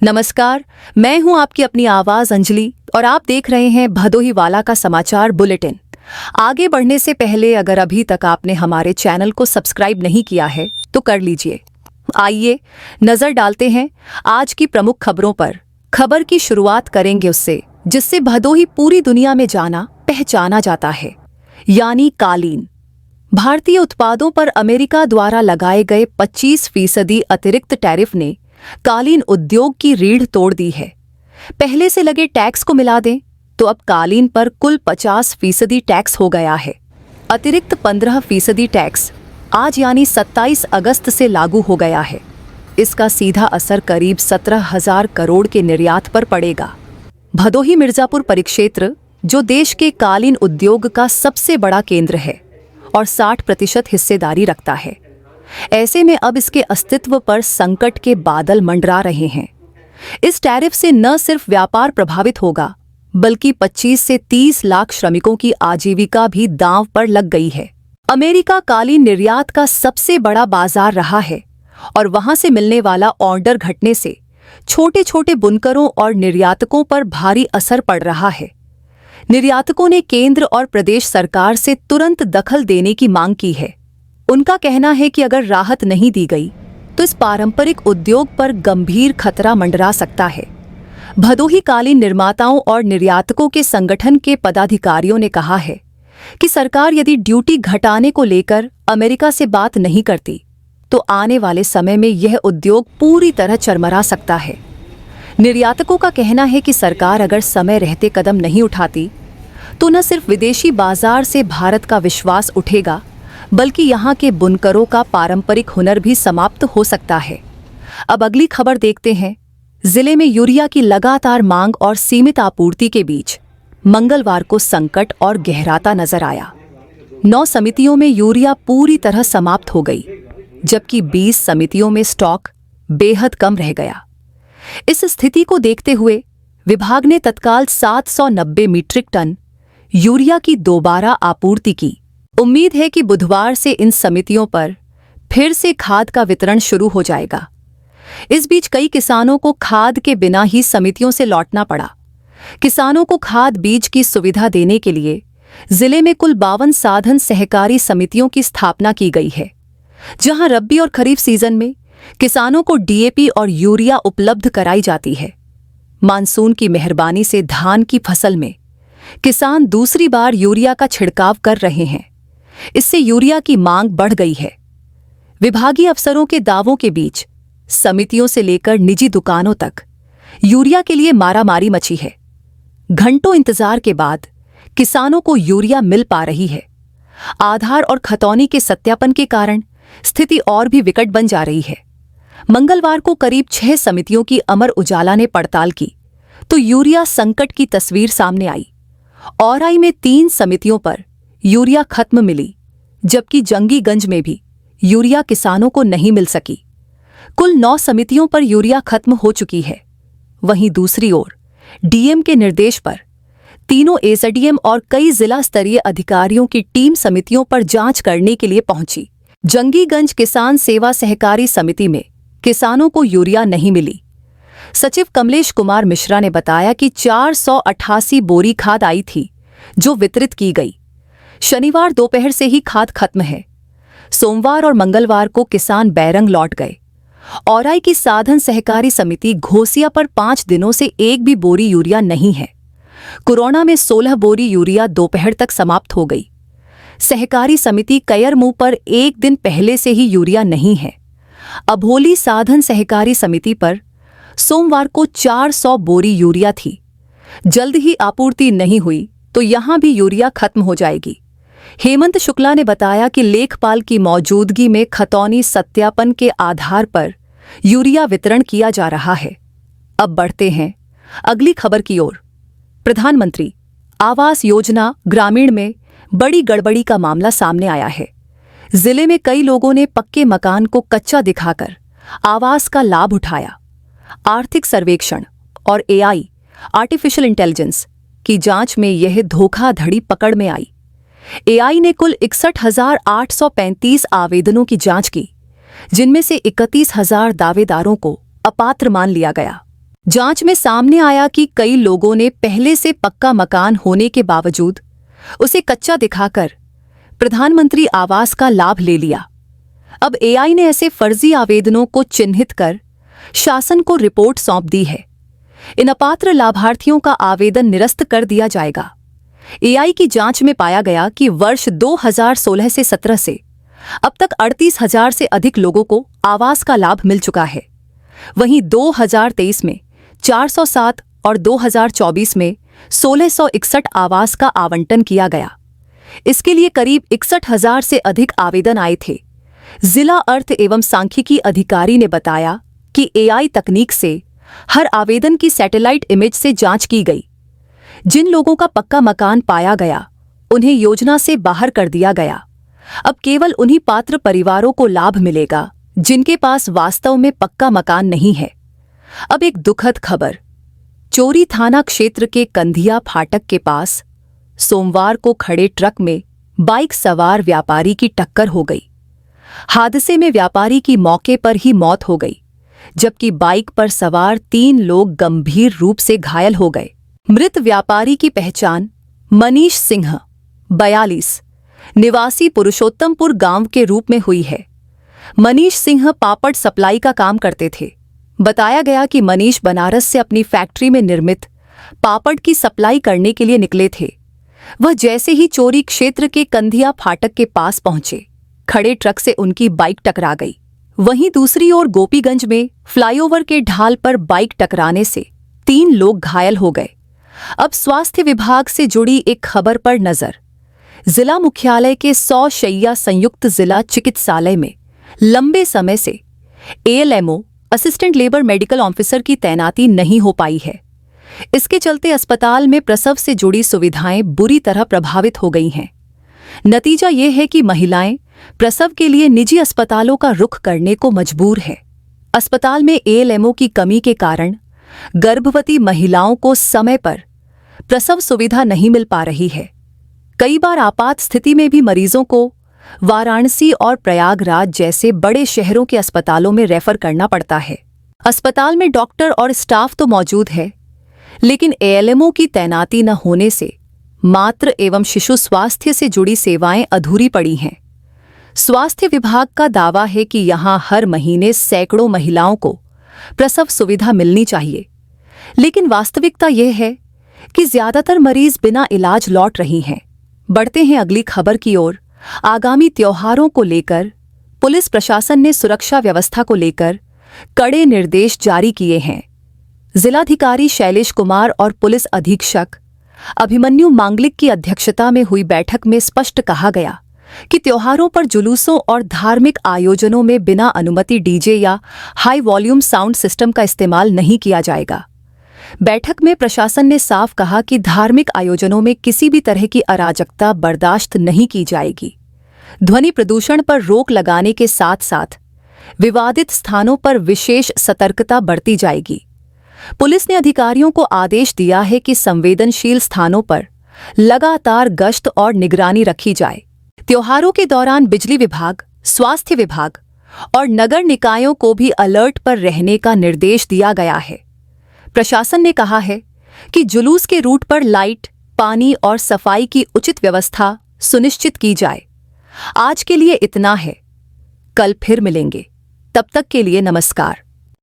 नमस्कार, मैं हूं आपकी अपनी आवाज अंजलि और आप देख रहे हैं भदोही वाला का समाचार बुलेटिन। आगे बढ़ने से पहले अगर अभी तक आपने हमारे चैनल को सब्सक्राइब नहीं किया है तो कर लीजिए। आइए नजर डालते हैं आज की प्रमुख खबरों पर। खबर की शुरुआत करेंगे उससे जिससे भदोही पूरी दुनिया में जाना पहचाना जाता है, यानी कालीन। भारतीय उत्पादों पर अमेरिका द्वारा लगाए गए 25% अतिरिक्त टैरिफ ने कालीन उद्योग की रीढ़ तोड़ दी है। पहले से लगे टैक्स को मिला दें तो अब कालीन पर कुल 50% टैक्स हो गया है। अतिरिक्त 15% टैक्स आज यानी 27 अगस्त से लागू हो गया है। इसका सीधा असर करीब 17,000 करोड़ के निर्यात पर पड़ेगा। भदोही मिर्जापुर परिक्षेत्र जो देश के कालीन उद्योग का सबसे बड़ा केंद्र है और 60% हिस्सेदारी रखता है, ऐसे में अब इसके अस्तित्व पर संकट के बादल मंडरा रहे हैं। इस टैरिफ से न सिर्फ व्यापार प्रभावित होगा बल्कि 25 से 30 लाख श्रमिकों की आजीविका भी दांव पर लग गई है। अमेरिका कालीन निर्यात का सबसे बड़ा बाजार रहा है और वहां से मिलने वाला ऑर्डर घटने से छोटे छोटे बुनकरों और निर्यातकों पर भारी असर पड़ रहा है। निर्यातकों ने केंद्र और प्रदेश सरकार से तुरंत दखल देने की मांग की है। उनका कहना है कि अगर राहत नहीं दी गई तो इस पारंपरिक उद्योग पर गंभीर खतरा मंडरा सकता है। भदोही कालीन निर्माताओं और निर्यातकों के संगठन के पदाधिकारियों ने कहा है कि सरकार यदि ड्यूटी घटाने को लेकर अमेरिका से बात नहीं करती तो आने वाले समय में यह उद्योग पूरी तरह चरमरा सकता है। निर्यातकों का कहना है कि सरकार अगर समय रहते कदम नहीं उठाती तो न सिर्फ विदेशी बाजार से भारत का विश्वास उठेगा बल्कि यहाँ के बुनकरों का पारंपरिक हुनर भी समाप्त हो सकता है। अब अगली खबर देखते हैं। जिले में यूरिया की लगातार मांग और सीमित आपूर्ति के बीच मंगलवार को संकट और गहराता नजर आया। 9 समितियों में यूरिया पूरी तरह समाप्त हो गई, जबकि 20 समितियों में स्टॉक बेहद कम रह गया। इस स्थिति को देखते हुए विभाग ने तत्काल 790 मीट्रिक टन यूरिया की दोबारा आपूर्ति की। उम्मीद है कि बुधवार से इन समितियों पर फिर से खाद का वितरण शुरू हो जाएगा। इस बीच कई किसानों को खाद के बिना ही समितियों से लौटना पड़ा। किसानों को खाद बीज की सुविधा देने के लिए जिले में कुल 52 साधन सहकारी समितियों की स्थापना की गई है, जहां रब्बी और खरीफ सीजन में किसानों को डीएपी और यूरिया उपलब्ध कराई जाती है। मानसून की मेहरबानी से धान की फसल में किसान दूसरी बार यूरिया का छिड़काव कर रहे हैं। इससे यूरिया की मांग बढ़ गई है। विभागीय अफसरों के दावों के बीच समितियों से लेकर निजी दुकानों तक यूरिया के लिए मारामारी मची है। घंटों इंतजार के बाद किसानों को यूरिया मिल पा रही है। आधार और खतौनी के सत्यापन के कारण स्थिति और भी विकट बन जा रही है। मंगलवार को करीब 6 समितियों की अमर उजाला ने पड़ताल की तो यूरिया संकट की तस्वीर सामने आई। औराई में 3 समितियों पर यूरिया खत्म मिली, जबकि जंगीगंज में भी यूरिया किसानों को नहीं मिल सकी। कुल 9 समितियों पर यूरिया खत्म हो चुकी है। वहीं दूसरी ओर डीएम के निर्देश पर तीनों एसडीएम और कई जिला स्तरीय अधिकारियों की टीम समितियों पर जांच करने के लिए पहुंची। जंगीगंज किसान सेवा सहकारी समिति में किसानों को यूरिया नहीं मिली। सचिव कमलेश कुमार मिश्रा ने बताया कि 488 बोरी खाद आई थी जो वितरित की गई। शनिवार दोपहर से ही खाद खत्म है। सोमवार और मंगलवार को किसान बैरंग लौट गए। औराई की साधन सहकारी समिति घोसिया पर 5 दिनों से एक भी बोरी यूरिया नहीं है। कुरोना में 16 बोरी यूरिया दोपहर तक समाप्त हो गई। सहकारी समिति कयरमुंह पर 1 दिन पहले से ही यूरिया नहीं है। अभोली साधन सहकारी समिति पर सोमवार को 400 बोरी यूरिया थी। जल्द ही आपूर्ति नहीं हुई तो यहां भी यूरिया खत्म हो जाएगी। हेमंत शुक्ला ने बताया कि लेखपाल की मौजूदगी में खतौनी सत्यापन के आधार पर यूरिया वितरण किया जा रहा है। अब बढ़ते हैं अगली खबर की ओर। प्रधानमंत्री आवास योजना ग्रामीण में बड़ी गड़बड़ी का मामला सामने आया है। जिले में कई लोगों ने पक्के मकान को कच्चा दिखाकर आवास का लाभ उठाया। आर्थिक सर्वेक्षण और एआई आर्टिफिशियल इंटेलिजेंस की जांच में यह धोखाधड़ी पकड़ में आई। एआई ने कुल 61,835 आवेदनों की जांच की, जिनमें से 31,000 दावेदारों को अपात्र मान लिया गया। जांच में सामने आया कि कई लोगों ने पहले से पक्का मकान होने के बावजूद उसे कच्चा दिखाकर प्रधानमंत्री आवास का लाभ ले लिया। अब एआई ने ऐसे फर्जी आवेदनों को चिन्हित कर शासन को रिपोर्ट सौंप दी है। इन अपात्र लाभार्थियों का आवेदन निरस्त कर दिया जाएगा। एआई की जांच में पाया गया कि वर्ष 2016 से 17 से अब तक 38,000 से अधिक लोगों को आवास का लाभ मिल चुका है। वहीं 2023 में 407 और 2024 में 1661 आवास का आवंटन किया गया। इसके लिए करीब 61,000 से अधिक आवेदन आए थे। जिला अर्थ एवं सांख्यिकी अधिकारी ने बताया कि एआई तकनीक से हर आवेदन की सैटेलाइट इमेज से जांच की गई। जिन लोगों का पक्का मकान पाया गया उन्हें योजना से बाहर कर दिया गया। अब केवल उन्हीं पात्र परिवारों को लाभ मिलेगा जिनके पास वास्तव में पक्का मकान नहीं है। अब एक दुखद खबर। चोरी थाना क्षेत्र के कंधिया फाटक के पास सोमवार को खड़े ट्रक में बाइक सवार व्यापारी की टक्कर हो गई। हादसे में व्यापारी की मौके पर ही मौत हो गई, जबकि बाइक पर सवार 3 लोग गंभीर रूप से घायल हो गए। मृत व्यापारी की पहचान मनीष सिंह 42 निवासी पुरुषोत्तमपुर गांव के रूप में हुई है। मनीष सिंह पापड़ सप्लाई का काम करते थे। बताया गया कि मनीष बनारस से अपनी फैक्ट्री में निर्मित पापड़ की सप्लाई करने के लिए निकले थे। वह जैसे ही चोरी क्षेत्र के कंधिया फाटक के पास पहुंचे, खड़े ट्रक से उनकी बाइक टकरा गई। वहीं दूसरी ओर गोपीगंज में फ्लाईओवर के ढाल पर बाइक टकराने से 3 लोग घायल हो गए। अब स्वास्थ्य विभाग से जुड़ी एक खबर पर नजर। जिला मुख्यालय के 100 शैय्या संयुक्त जिला चिकित्सालय में लंबे समय से एएलएमओ असिस्टेंट लेबर मेडिकल ऑफिसर की तैनाती नहीं हो पाई है। इसके चलते अस्पताल में प्रसव से जुड़ी सुविधाएं बुरी तरह प्रभावित हो गई हैं। नतीजा ये है कि महिलाएं प्रसव के लिए निजी अस्पतालों का रुख करने को मजबूर है। अस्पताल में एएलएमओ की कमी के कारण गर्भवती महिलाओं को समय पर प्रसव सुविधा नहीं मिल पा रही है। कई बार आपात स्थिति में भी मरीजों को वाराणसी और प्रयागराज जैसे बड़े शहरों के अस्पतालों में रेफर करना पड़ता है। अस्पताल में डॉक्टर और स्टाफ तो मौजूद है, लेकिन एएलएमओ की तैनाती न होने से मातृ एवं शिशु स्वास्थ्य से जुड़ी सेवाएं अधूरी पड़ी हैं। स्वास्थ्य विभाग का दावा है कि यहां हर महीने सैकड़ों महिलाओं को प्रसव सुविधा मिलनी चाहिए, लेकिन वास्तविकता यह है कि ज्यादातर मरीज बिना इलाज लौट रही हैं। बढ़ते हैं अगली खबर की ओर। आगामी त्योहारों को लेकर पुलिस प्रशासन ने सुरक्षा व्यवस्था को लेकर कड़े निर्देश जारी किए हैं। जिलाधिकारी शैलेश कुमार और पुलिस अधीक्षक अभिमन्यु मांगलिक की अध्यक्षता में हुई बैठक में स्पष्ट कहा गया कि त्योहारों पर जुलूसों और धार्मिक आयोजनों में बिना अनुमति डीजे या हाई वॉल्यूम साउंड सिस्टम का इस्तेमाल नहीं किया जाएगा। बैठक में प्रशासन ने साफ कहा कि धार्मिक आयोजनों में किसी भी तरह की अराजकता बर्दाश्त नहीं की जाएगी। ध्वनि प्रदूषण पर रोक लगाने के साथ साथ विवादित स्थानों पर विशेष सतर्कता बरती जाएगी। पुलिस ने अधिकारियों को आदेश दिया है कि संवेदनशील स्थानों पर लगातार गश्त और निगरानी रखी जाए। त्योहारों के दौरान बिजली विभाग, स्वास्थ्य विभाग और नगर निकायों को भी अलर्ट पर रहने का निर्देश दिया गया है। प्रशासन ने कहा है कि जुलूस के रूट पर लाइट, पानी और सफाई की उचित व्यवस्था सुनिश्चित की जाए। आज के लिए इतना है, कल फिर मिलेंगे। तब तक के लिए नमस्कार।